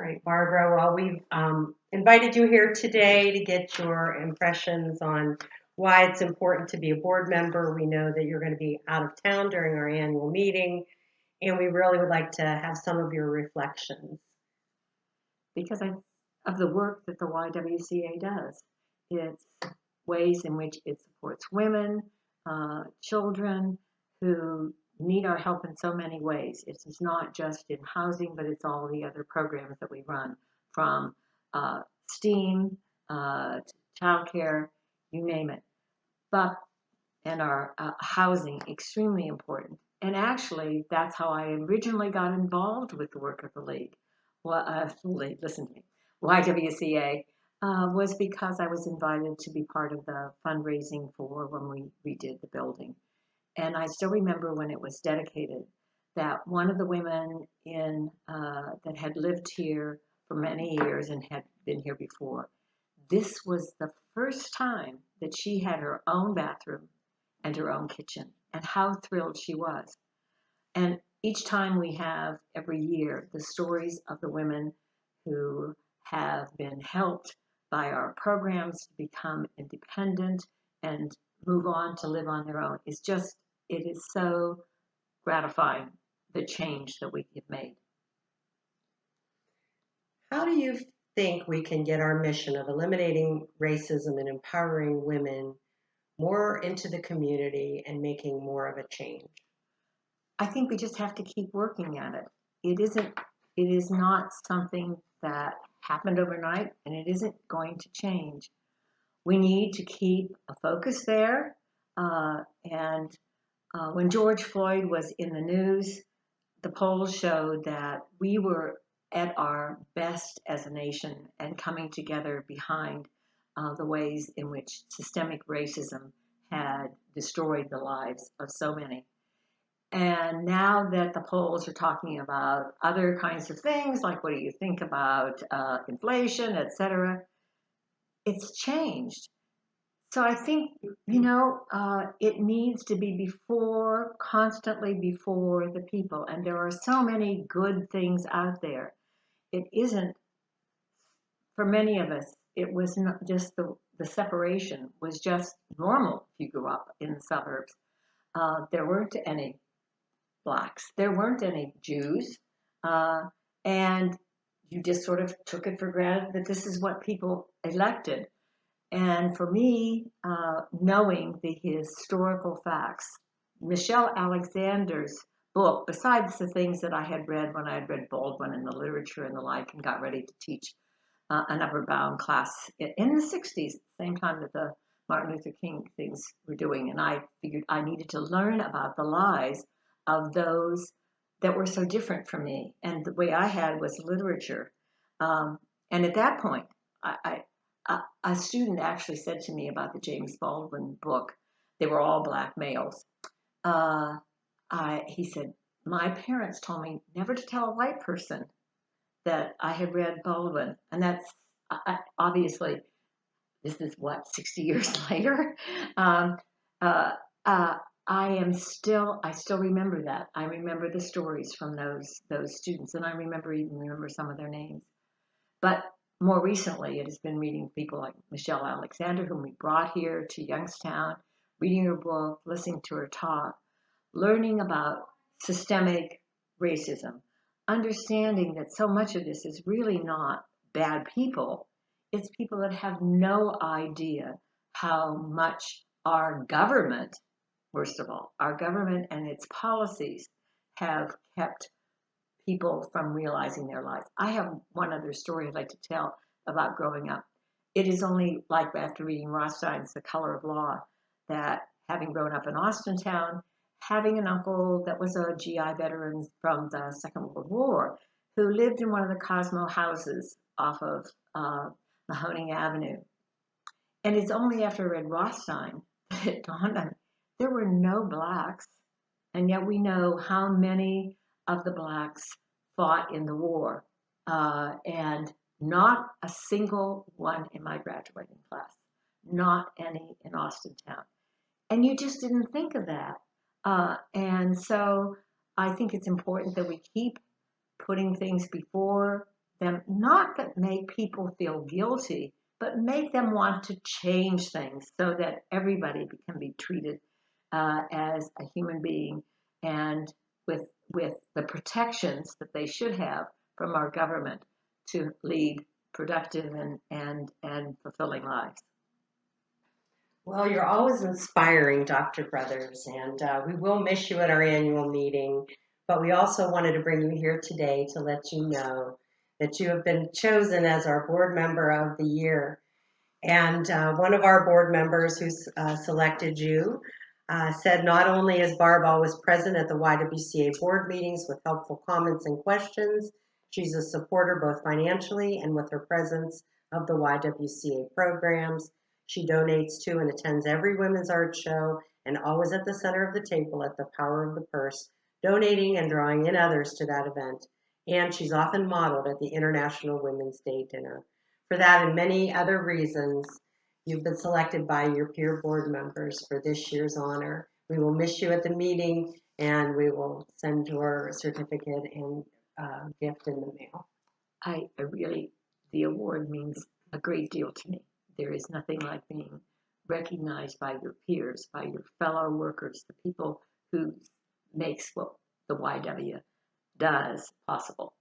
right, Barbara. Well, we've invited you here today to get your impressions on why it's important to be a board member. We know that you're going to be out of town during our annual meeting, and we really would like to have some of your reflections. Because of the work that the YWCA does. It's ways in which it supports women, children who need our help in so many ways. It's not just in housing, but it's all the other programs that we run, from STEAM to childcare, you name it. But and our housing extremely important. And actually, that's how I originally got involved with the work of the league. Well, listen to me. YWCA was because I was invited to be part of the fundraising for when we redid the building. And I still remember when it was dedicated that one of the women in that had lived here for many years and had been here before, this was the first time that she had her own bathroom and her own kitchen, and how thrilled she was. And each time we have, every year, the stories of the women who have been helped by our programs to become independent and move on to live on their own. It is so gratifying, the change that we have made. How do you think we can get our mission of eliminating racism and empowering women more into the community and making more of a change? I think we just have to keep working at it. It is not something that happened overnight, and it isn't going to change. We need to keep a focus there. And when George Floyd was in the news, the polls showed that we were at our best as a nation and coming together behind the ways in which systemic racism had destroyed the lives of so many. And now that the polls are talking about other kinds of things, like what do you think about inflation, et cetera, it's changed. So I think, it needs to be constantly before the people. And there are so many good things out there. It isn't, for many of us, it was not just the separation was just normal if you grew up in the suburbs. There weren't any blacks. There weren't any Jews. And you just sort of took it for granted that this is what people elected. And for me, knowing the historical facts, Michelle Alexander's book, besides the things that I had read when I had read Baldwin and the literature and the like and got ready to teach an upper bound class in the 60s, same time that the Martin Luther King things were doing. And I figured I needed to learn about the lives of those that were so different from me. And the way I had was literature. And at that point, a student actually said to me about the James Baldwin book. They were all black males. He said, my parents told me never to tell a white person that I had read Baldwin. And that's obviously, this is what, 60 years later? I still remember that. I remember the stories from those students, and I remember some of their names. But more recently, it has been reading people like Michelle Alexander, whom we brought here to Youngstown, reading her book, listening to her talk, learning about systemic racism, understanding that so much of this is really not bad people. It's people that have no idea how much our government, first of all, our government and its policies have kept people from realizing their lives. I have one other story I'd like to tell about growing up. It is only like after reading Rothstein's The Color of Law that, having grown up in Austintown, having an uncle that was a GI veteran from the Second World War who lived in one of the Cosmo houses off of Mahoning Avenue. And it's only after I read Rothstein that it dawned on me there were no blacks. And yet we know how many of the blacks fought in the war. And not a single one in my graduating class, not any in Austintown. And you just didn't think of that. And so I think it's important that we keep putting things before them, not that make people feel guilty, but make them want to change things so that everybody can be treated as a human being and with the protections that they should have from our government to lead productive and fulfilling lives. Well, you're always inspiring, Dr. Brothers, and we will miss you at our annual meeting. But we also wanted to bring you here today to let you know that you have been chosen as our board member of the year. And one of our board members who selected you said not only is Barb always present at the YWCA board meetings with helpful comments and questions, she's a supporter both financially and with her presence of the YWCA programs. She donates to and attends every women's art show and always at the center of the table at the Power of the Purse, donating and drawing in others to that event. And she's often modeled at the International Women's Day dinner. For that and many other reasons, you've been selected by your peer board members for this year's honor. We will miss you at the meeting, and we will send your certificate and gift in the mail. The award means a great deal to me. There is nothing like being recognized by your peers, by your fellow workers, the people who makes what the YW does possible.